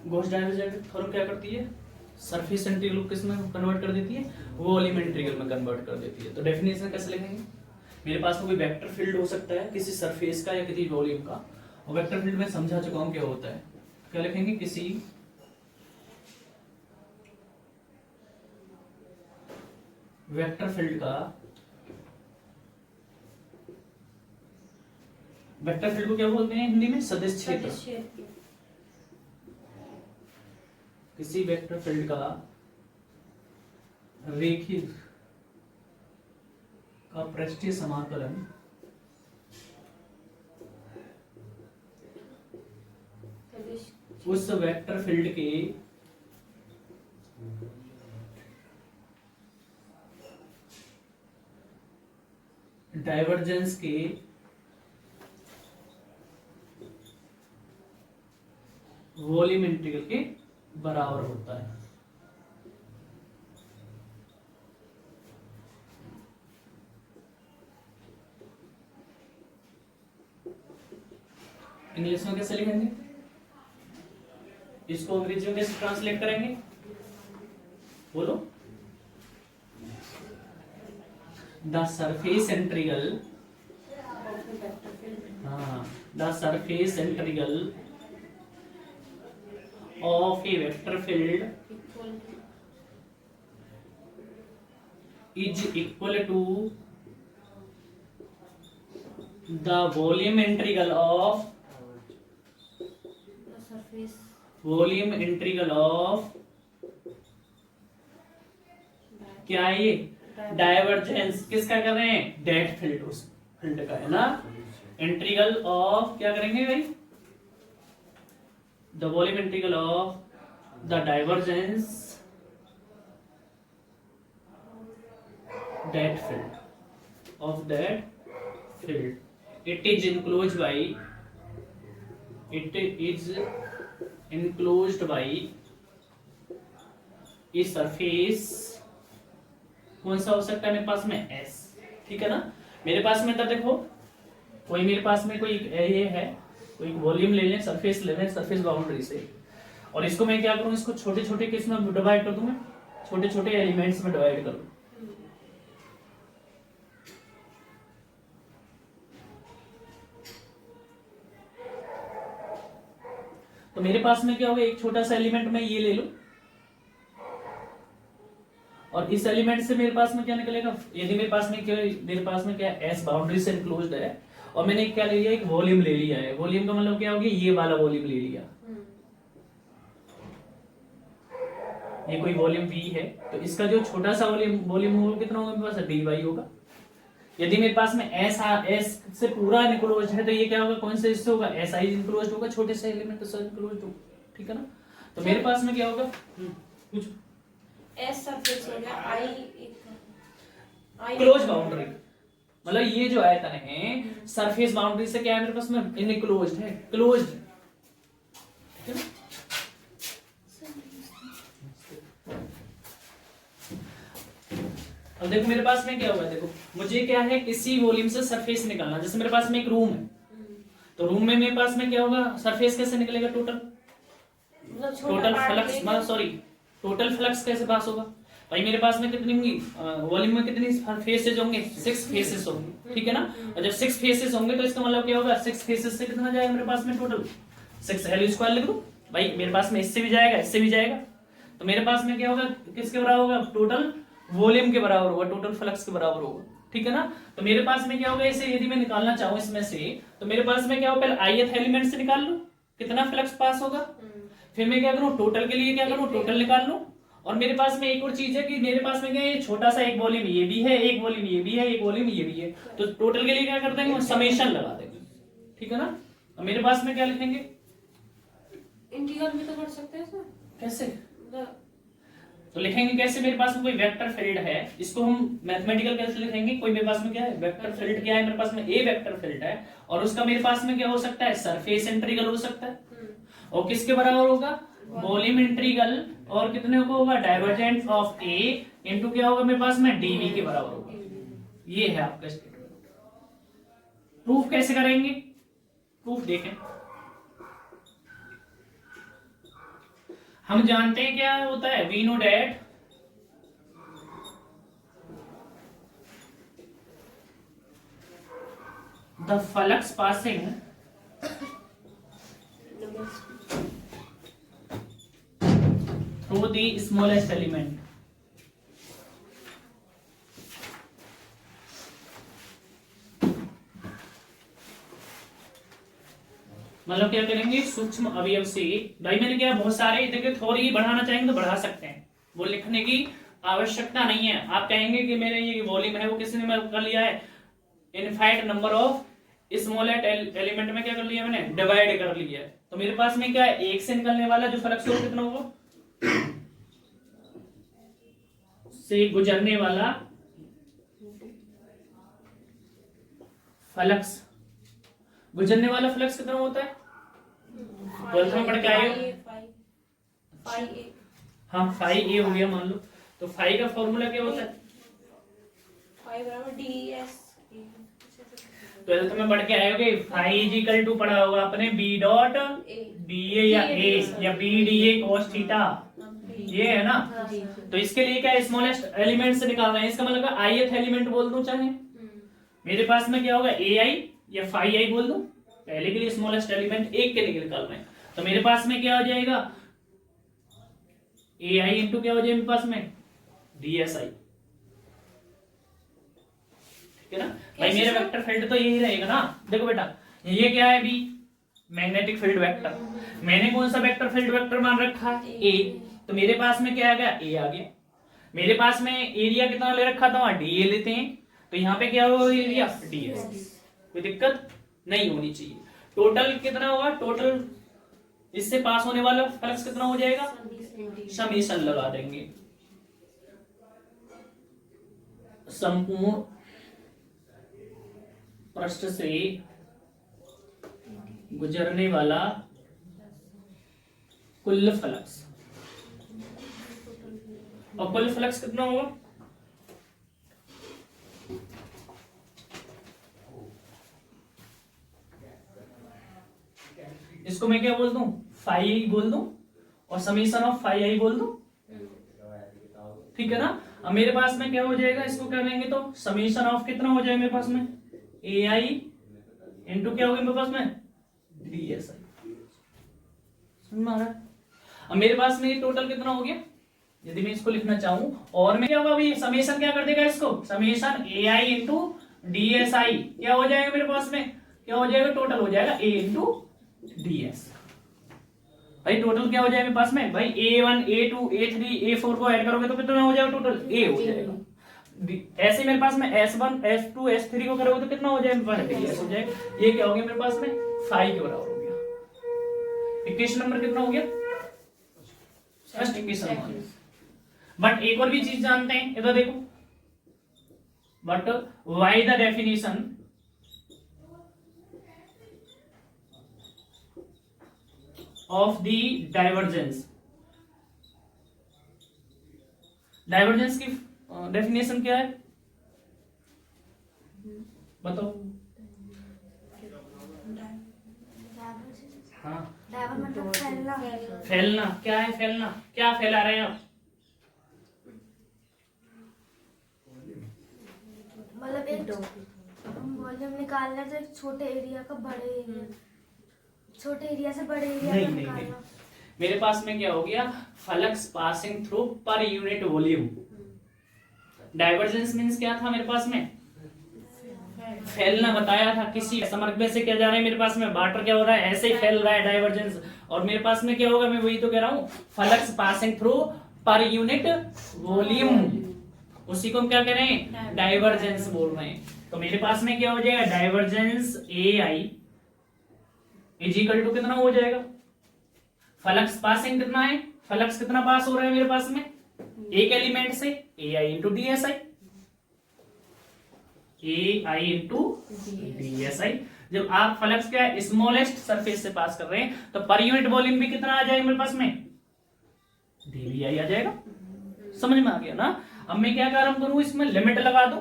Gauss divergent theorem क्या करती है, सरफेस इंटीग्रल को किस में कन्वर्ट कर देती है, वॉल्यूम इंटीग्रल में कन्वर्ट कर देती है। तो डेफिनेशन कैसे लिखेंगे, मेरे पास में कोई वेक्टर फील्ड हो सकता है किसी सरफेस का या किसी वॉल्यूम का, और वेक्टर फील्ड में समझा चुका हूं क्या होता है, क्या लिखेंगे, किसी वेक्टर फील्ड का, वेक्टर फील्ड को क्या बोलते हैं हिंदी में, सदिश क्षेत्र। किसी वेक्टर फील्ड का रेखिक का पृष्ठीय समाकलन उस वेक्टर फील्ड के डाइवर्जेंस के वॉल्यूम इंटीग्रल के बराबर होता है। इंग्लिश में कैसे लिखेंगे, इसको अंग्रेजी में कैसे ट्रांसलेट करेंगे, बोलो, द सरफेस इंटीग्रल, हाँ, the surface integral of a vector field is equal to the volume integral of क्या है ये, डाइवर्जेंस किसका कर रहे हैं, डेट फील्ड, उस फील्ड का है ना, इंटीग्रल ऑफ क्या करेंगे भाई, the volume integral of the divergence that field of that field, it is enclosed by a surface, कौन सा हो सकता है मेरे पास में, S, ठीक है ना। मेरे पास में था, देखो कोई मेरे पास में कोई ये है, कोई वॉल्यूम ले लें, सरफेस ले लें, सरफेस बाउंड्री से, और इसको मैं क्या करूं, इसको छोटे छोटे किस में डिवाइड कर दूं, मैं छोटे छोटे एलिमेंट्स में डिवाइड करूं। तो मेरे पास में क्या होगा, एक छोटा सा एलिमेंट मैं ये ले लूं, और इस एलिमेंट से मेरे पास में क्या निकलेगा, यदि मेरे पास में क्या एस बाउंड्री से इनक्लोज्ड है, और मैंने क्या ले लिया, एक वॉल्यूम ले लिया है, वॉल्यूम का मतलब क्या होगी, ये वाला वॉल्यूम ले लिया, ये कोई वॉल्यूम V है, तो इसका जो छोटा सा वॉल्यूम होगा कितना होगा, मेरे पास dy होगा। यदि मेरे पास में S से पूरा इनक्लोज्ड है, तो ये क्या होगा, कौन से इससे होगा, SI इनक्लोज्ड होगा, छोटे से एलिमेंट से इनक्लोज्ड होगा, ठीक है ना। तो मेरे पास में क्या होगा, कुछ S सरफेस हो गया, I क्लोज बाउंड्री, मतलब ये जो आयतन है सरफेस बाउंड्री से क्या है मेरे पास में, इनक्लोज्ड है, क्लोज्ड, ठीक है ना। अब देखो मेरे पास में क्या होगा, देखो मुझे क्या है, किसी वॉल्यूम से सरफेस निकालना, जैसे मेरे पास में एक रूम है, तो रूम में मेरे पास में क्या होगा, सरफेस कैसे निकलेगा, टोटल फ्लक्स, टोटल फ्लक्स कैसे पास होगा भाई, मेरे पास में कितनी होंगी, वॉल्यूम में कितनी फेसेस होंगे, 6 फेसेस होंगे, ठीक है ना। और जब 6 फेसेस होंगे तो इसका मतलब क्या होगा, 6 फेसेस से कितना जाएगा मेरे पास में, टोटल 6 हेल स्क्वायर लिख दो भाई, मेरे पास में इससे भी जाएगा, इससे भी जाएगा, तो मेरे पास में क्या होगा, किसके बराबर होगा, टोटल वॉल्यूम के बराबर होगा, टोटल फ्लक्स के बराबर होगा, ठीक है ना। तो मेरे पास में क्या होगा, इसे यदि मैं निकालना चाहूं इसमें से, तो मेरे पास में क्या होगा, पहले ith एलिमेंट से निकाल लूं कितना फ्लक्स पास होगा, फिर मैं क्या करूं, टोटल के लिए क्या करूं, टोटल निकाल लूं। और मेरे पास में एक और चीज है कि मेरे पास में क्या है, छोटा सा एक वॉल्यूम ये भी है, एक वॉल्यूम ये भी है, एक वॉल्यूम ये भी है, तो टोटल के लिए क्या कर देंगे, समेशन लगा देंगे, ठीक है ना। और मेरे पास में क्या लिखेंगे, इंटीग्रल भी तो कर सकते हैं सर, कैसे, तो लिखेंगे कैसे, मेरे पास में कोई वेक्टर फील्ड है, इसको हम मैथमेटिकल कैसे लिखेंगे, कोई मेरे पास में क्या है, वेक्टर फील्ड क्या है, मेरे पास में ए वेक्टर फील्ड है, और उसका मेरे पास में क्या हो सकता है, सरफेस इंटीग्रल हो सकता है, और किसके बराबर होगा, वॉल्यूम इंटीग्रल, और कितने को होगा, डाइवर्जेंस ऑफ ए इनटू क्या होगा मेरे पास में, डीवी के बराबर होगा। ये है आपका स्टेटमेंट। प्रूफ कैसे करेंगे, प्रूफ देखें, हम जानते हैं क्या होता है, we know that the flux passing through the smallest element, मतलब क्या करेंगे, सूक्ष्म अवयव से। भाई मैंने क्या बहुत सारे देखिए, थोड़ी बढ़ाना चाहेंगे तो बढ़ा सकते हैं, वो लिखने की आवश्यकता नहीं है। आप कहेंगे कि मेरे ये वॉल्यूम है वो किसी ने कर लिया है, infinite number of smallest element में क्या कर लिया मैंने, डिवाइड कर लिया है। तो मेरे पास में क्या है, एक से निकलने वाला जो फ्लक्स हो कितना होगा, से गुजरने वाला फ्लक्स, गुजरने वाला फ्लक्स कितना होता है, 12th में पढ़ के आए हो। हाँ फाई ए हो गया मान लो, तो फाई का फॉर्मूला क्या होता है, 12th में पढ़ के आए होगे, फाई इज इक्वल टू पढ़ा होगा आपने बी डॉट बी ए या B D A cos theta, ये है ना। तो इसके लिए क्या स्मॉलेस्ट एलिमेंट से निकाल रहे हैं, इसका मतलब ith एलिमेंट बोल दूं चाहे, मेरे पास में क्या होगा ए आई या फाई आई बोल दूं, पहले के लिए स्मॉलेस्ट एलिमेंट एक के लिए निकाल रहे हैं। तो मेरे पास में क्या हो जाएगा, ए आई इंटू क्या हो जाएगा मेरे पास में डी एस आई, ठीक है ना भाई। मेरा वेक्टर फील्ड तो यही रहेगा ना। देखो बेटा ये क्या है, बी मैग्नेटिक फील्ड वेक्टर, मैंने कौन सा वेक्टर फील्ड वेक्टर मान रखा है, ए, तो मेरे पास में क्या आ गया, ए आ गया। मेरे पास में एरिया कितना ले रखा था, वहां डी ए लेते हैं, तो यहाँ पे क्या होगा एरिया डी एस, कोई दिक्कत नहीं होनी चाहिए। टोटल कितना होगा, टोटल इससे पास होने वाला फ्लक्स कितना हो जाएगा, समेशन लगा देंगे, संपूर्ण पृष्ठ से गुजरने वाला कुल फ्लक्स, और कुल फ्लक्स कितना होगा, इसको मैं क्या बोल दूं, फाई बोल दूं, और समीशन ऑफ फाई आई बोल दूं, ठीक है ना। अब मेरे पास में क्या हो जाएगा, इसको क्या लेंगे तो समीशन ऑफ कितना हो जाएगा मेरे पास में, ए आई इंटू क्या होगा मेरे पास में डी एस आई, समझ में आ रहा है। अब मेरे पास में टोटल कितना हो गया, यदि मैं इसको लिखना चाहूं, और मैं क्या होगा अभी समीशन क्या कर देगा इसको, summation A I into D S आई क्या हो जाएगा मेरे पास में, क्या हो जाएगा, टोटल हो जाएगा ए इंटू डी एस। भाई टोटल क्या हो जाएगा मेरे पास में, भाई A1 A2 A3 A4 को ऐड करोगे तो कितना हो जाएगा, टोटल A हो जाएगा। ऐसे मेरे पास में S1 S2 S3 को करोगे तो कितना हो जाएगा मेरे पास, DS हो जाएगा। ये क्या हो गया मेरे पास में, 5 के बराबर हो गया। इक्वेशन नंबर कितना हो गया, फर्स्ट इक्वेशन। बट एक और भी चीज जानते हैं, इधर देखो, but why the definition of the divergence, divergence की डेफिनेशन क्या है बताओ। हाँ मतलब फैलना। फैलना क्या है, फैलना क्या फैला रहे हैं आप, मतलब एक वॉल्यूम निकालना तो एक छोटे एरिया का बड़े एरिया, छोटे एरिया से बड़े एरिया नहीं में नहीं नहीं, निकालना। मेरे पास में क्या हो गया, flux passing through per unit volume. Divergence means क्या था मेरे पास में, फैलना बताया था। किसी समग्र से क्या जा रहा है मेरे पास में, वाटर क्या हो रहा है ऐसे ही फैल रहा है, डाइवर्जेंस। और मेरे पास में क्या होगा, मैं वही तो कह रहा हूँ, flux passing through per unit volume, उसी को हम क्या कह रहे हैं, डाइवर्जेंस बोल रहे हैं। तो मेरे पास में क्या हो जाएगा, divergence A I is equal to कितना हो जाएगा, फ्लक्स पासिंग कितना है, फ्लक्स कितना पास हो रहा है मेरे पास में एक एलिमेंट से, A I into D S I, A I into D S I. जब आप फ्लक्स क्या स्मॉलेस्ट सरफेस से पास कर रहे हैं तो पर यूनिट वॉल्यूम भी कितना आ जाएगा मेरे पास में, डीवीआई आ जाएगा। समझ में आ गया ना। अब मैं क्या काम करूं, इसमें लिमिट लगा दूं,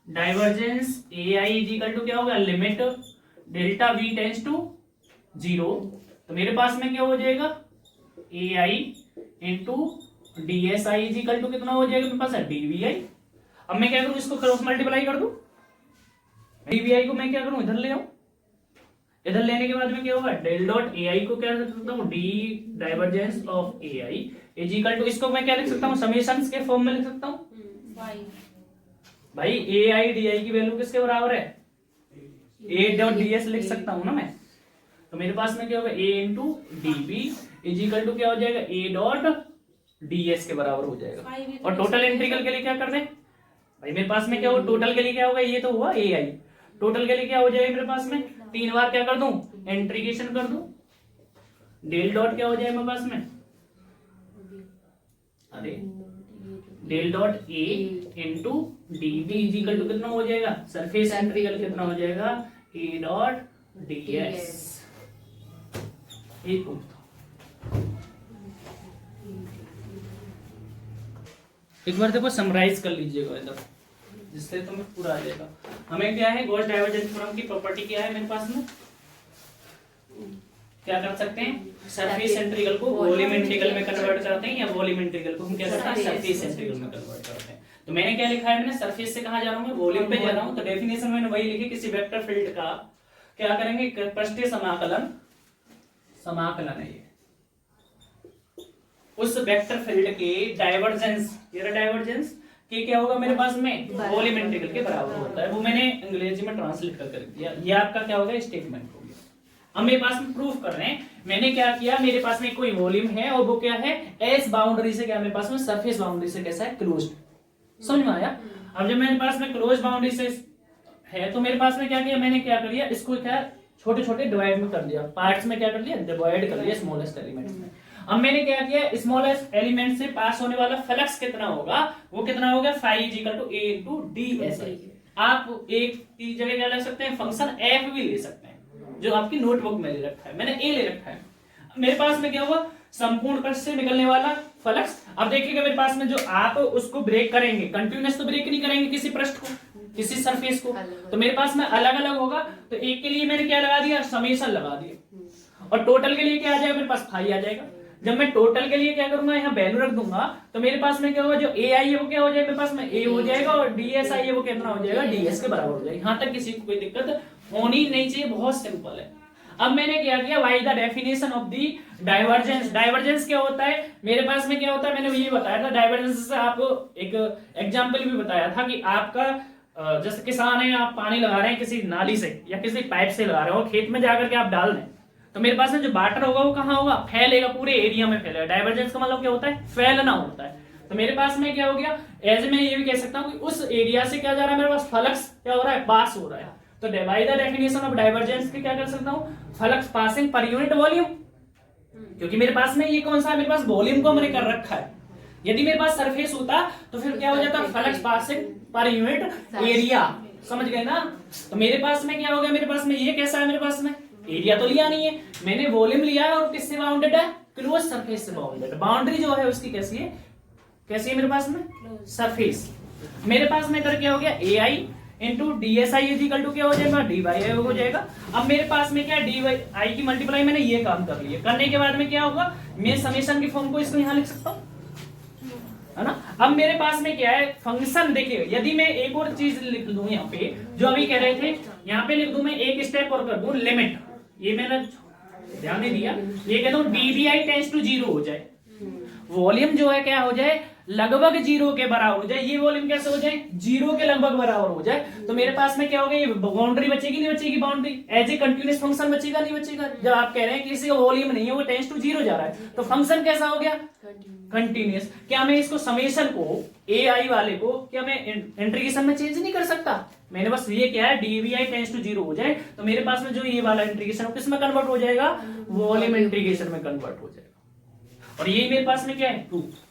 divergence A I is equal to क्या होगा, limit delta V tends to 0। तो मेरे पास में क्या हो जाएगा, A I into D S I is equal to कितना हो जाएगा मेरे पास है dvi। अब मैं क्या करूं, इसको क्रॉस मल्टीप्लाई कर दूं, dvi को मैं क्या करूं इधर ले आऊं, इधर लेने के बाद में क्या होगा डेल डॉट ए आई को क्या लिख सकता हूँ D divergence of A I is equal to, इसको मैं क्या लिख सकता हूँ समेशंस के फॉर्म में लिख सकता हूँ भाई ए आई डी आई की वैल्यू किसके बराबर है ए डॉट डी एस लिख सकता हूँ ना मैं। तो मेरे पास में क्या होगा A into D B is equal to क्या हो जाएगा ए डॉट डी एस के बराबर हो जाएगा। और टोटल इंटीग्रल के लिए क्या कर दें भाई, मेरे पास में क्या होगा टोटल के लिए क्या होगा, ये तो हुआ ए आई, टोटल के लिए क्या हो जाएगा मेरे पास में 3 बार क्या कर दूं इंटीग्रेशन कर दूं, डेल डॉट क्या हो जाएगा मेरे पास में, अरे del dot A into D B is equal to कितना हो जाएगा सरफेस इंटीग्रल कितना हो जाएगा ए डॉट डी एस। एक बार देखो समराइज कर लीजिएगा इधर, जिससे तुम्हें पूरा आ जाएगा। हमें क्या है गॉस डाइवर्जेंस थ्योरम की प्रॉपर्टी क्या है मेरे पास में, क्या कर सकते हैं सरफेस इंटीग्रल को वॉल्यूम इंटीग्रल में कन्वर्ट करते हैं, या वॉल्यूम इंटीग्रल को हम क्या करते हैं सरफेस इंटीग्रल में कन्वर्ट करते हैं। तो मैंने क्या लिखा है, मैंने सरफेस से कहां जा रहा हूं मैं वॉल्यूम पे जा रहा हूं। तो डेफिनेशन मैंने वही लिखी, किसी वेक्टर फील्ड का क्या करेंगे पृष्ठीय समाकलन, समाकलन है ये उस वेक्टर फील्ड के डाइवर्जेंस, ये डाइवर्जेंस कि क्या होगा मेरे पास में वॉल्यूम इंटीग्रल के बराबर होता है। वो मैंने अंग्रेजी में ट्रांसलेट कर दिया, ये आपका क्या होगा स्टेटमेंट हो गया। अब मेरे पास में प्रूफ कर रहे हैं, मैंने क्या किया मेरे पास में कोई वॉल्यूम है और वो क्या है एस बाउंड्री से क्या मेरे पास में सरफेस बाउंड्री से कैसा है क्लोज्ड, समझ में आया। अब जब मेरे पास में क्लोज बाउंड्री से है तो मेरे पास में क्या किया मैंने क्या कर लिया, इसको क्या छोटे छोटे डिवाइड में कर दिया, पार्ट्स में क्या कर लिया डिवाइड कर लिया स्मॉलेस्ट एलिमेंट्स में। अब मैंने क्या किया स्मॉलेस्ट एलिमेंट से पास होने वाला फ्लक्स कितना होगा, वो कितना होगा phi is equal to A into D S I. आप एक की जगह क्या ले सकते हैं फंक्शन एफ भी ले सकते हैं, जो आपकी नोटबुक में ले रखा है, मैंने ए ले रखा है। मेरे पास में क्या होगा संपूर्ण पृष्ठ से निकलने वाला फ्लक्स। अब देखिएगा मेरे पास में जो आप उसको ब्रेक करेंगे, कंटिन्यूअस तो ब्रेक नहीं करेंगे किसी पृष्ठ को, किसी सरफेस को, तो मेरे पास में अलग अलग होगा। तो एक के लिए मैंने क्या लगा दिया समेशन लगा दिया, और टोटल के लिए क्या आ जाएगा मेरे पास फाई आ जाएगा। जब मैं टोटल के लिए क्या करूंगा यहाँ वैल्यू रख दूंगा तो मेरे पास में क्या होगा जो ए आई है वो क्या हो जाएगा मेरे पास में ए हो जाएगा, और डी एस आई है वो कितना हो जाएगा डी एस के बराबर हो जाएगा। यहाँ तक किसी को कोई दिक्कत होनी नहीं चाहिए, बहुत सिंपल है। अब मैंने क्या किया why the definition of the divergence. Divergence क्या होता है मेरे पास में क्या होता है, मैंने ये बताया था डाइवर्जेंस से आपको एक एग्जाम्पल भी बताया था कि आपका जैसे किसान है, आप पानी लगा रहे हैं किसी नाली से या किसी पाइप से लगा रहे हो, खेत में जाकर के आप डाल दें तो मेरे पास में जो वाटर होगा वो कहाँ होगा फैलेगा, पूरे एरिया में फैलेगा। डाइवर्जेंस का मतलब क्या होता है फैलना होता है। तो मेरे पास में क्या हो गया एज मैं ये भी कह सकता हूँ कि उस एरिया से क्या जा रहा है मेरे पास फ्लक्स क्या हो रहा है पास हो रहा है। तो by the definition of divergence के क्या कर सकता हूँ flux passing per unit volume, क्योंकि मेरे पास में ये कौन सा है मेरे पास वॉल्यूम को मैंने कर रखा है। यदि मेरे पास सरफेस होता तो फिर क्या हो जाता flux passing per unit area, समझ गए ना। तो मेरे पास में क्या हो गया मेरे पास में ये कैसा है मेरे पास में एरिया तो लिया नहीं है मैंने, वॉल्यूम लिया है और किससे बाउंडेड है क्लोज सरफेस से बाउंडेड। बाउंड्री जो है उसकी कैसी है, कैसी है मेरे पास में सरफेस। मेरे पास में इधर क्या हो गया A I into D S I is equal to क्या हो जाएगा डी वाई आई हो जाएगा। अब मेरे पास में क्या डी वाई आई की मल्टीप्लाई मैंने ये काम कर लिया, करने के बाद में क्या होगा मैं समेशन की फॉर्म को इसको यहाँ लिख सकता हूँ है ना। अब मेरे पास में क्या है फंक्शन, देखिए यदि मैं एक और चीज लिख दूं यहाँ पे जो अभी कह रहे थे, यहाँ पे लिख दूं मैं एक स्टेप और कर दूं लिमिट, ये मैंने ध्यान नहीं दिया, ये कहता हूँ dvi टेंड्स टू 0 हो जाए, वॉल्यूम जो है क्या हो जाए लगभग 0 के बराबर हो जाए। ये वॉल्यूम कैसे हो जाए 0 के लगभग बराबर हो जाए। तो मेरे पास में क्या हो गया ये बाउंड्री बचेगी नहीं बचेगी, boundary as a continuous function बचेगा नहीं बचेगा। जब आप कह रहे हैं कि किसी का वॉल्यूम नहीं है वो टेंड्स टू 0 जा रहा है तो फंक्शन कैसा हो गया कंटिन्यूअस। क्या मैं इसको समेशन को ए आई वाले को क्या मैं इंटीग्रेशन में चेंज नहीं कर सकता, मैंने बस ये क्या है dvi टेंड्स टू 0 हो जाए तो मेरे पास में जो ये वाला इंटीग्रेशन किस में कन्वर्ट हो जाएगा वॉल्यूम इंटीग्रेशन में कन्वर्ट हो जाएगा। और ये मेरे पास में क्या है प्रूफ।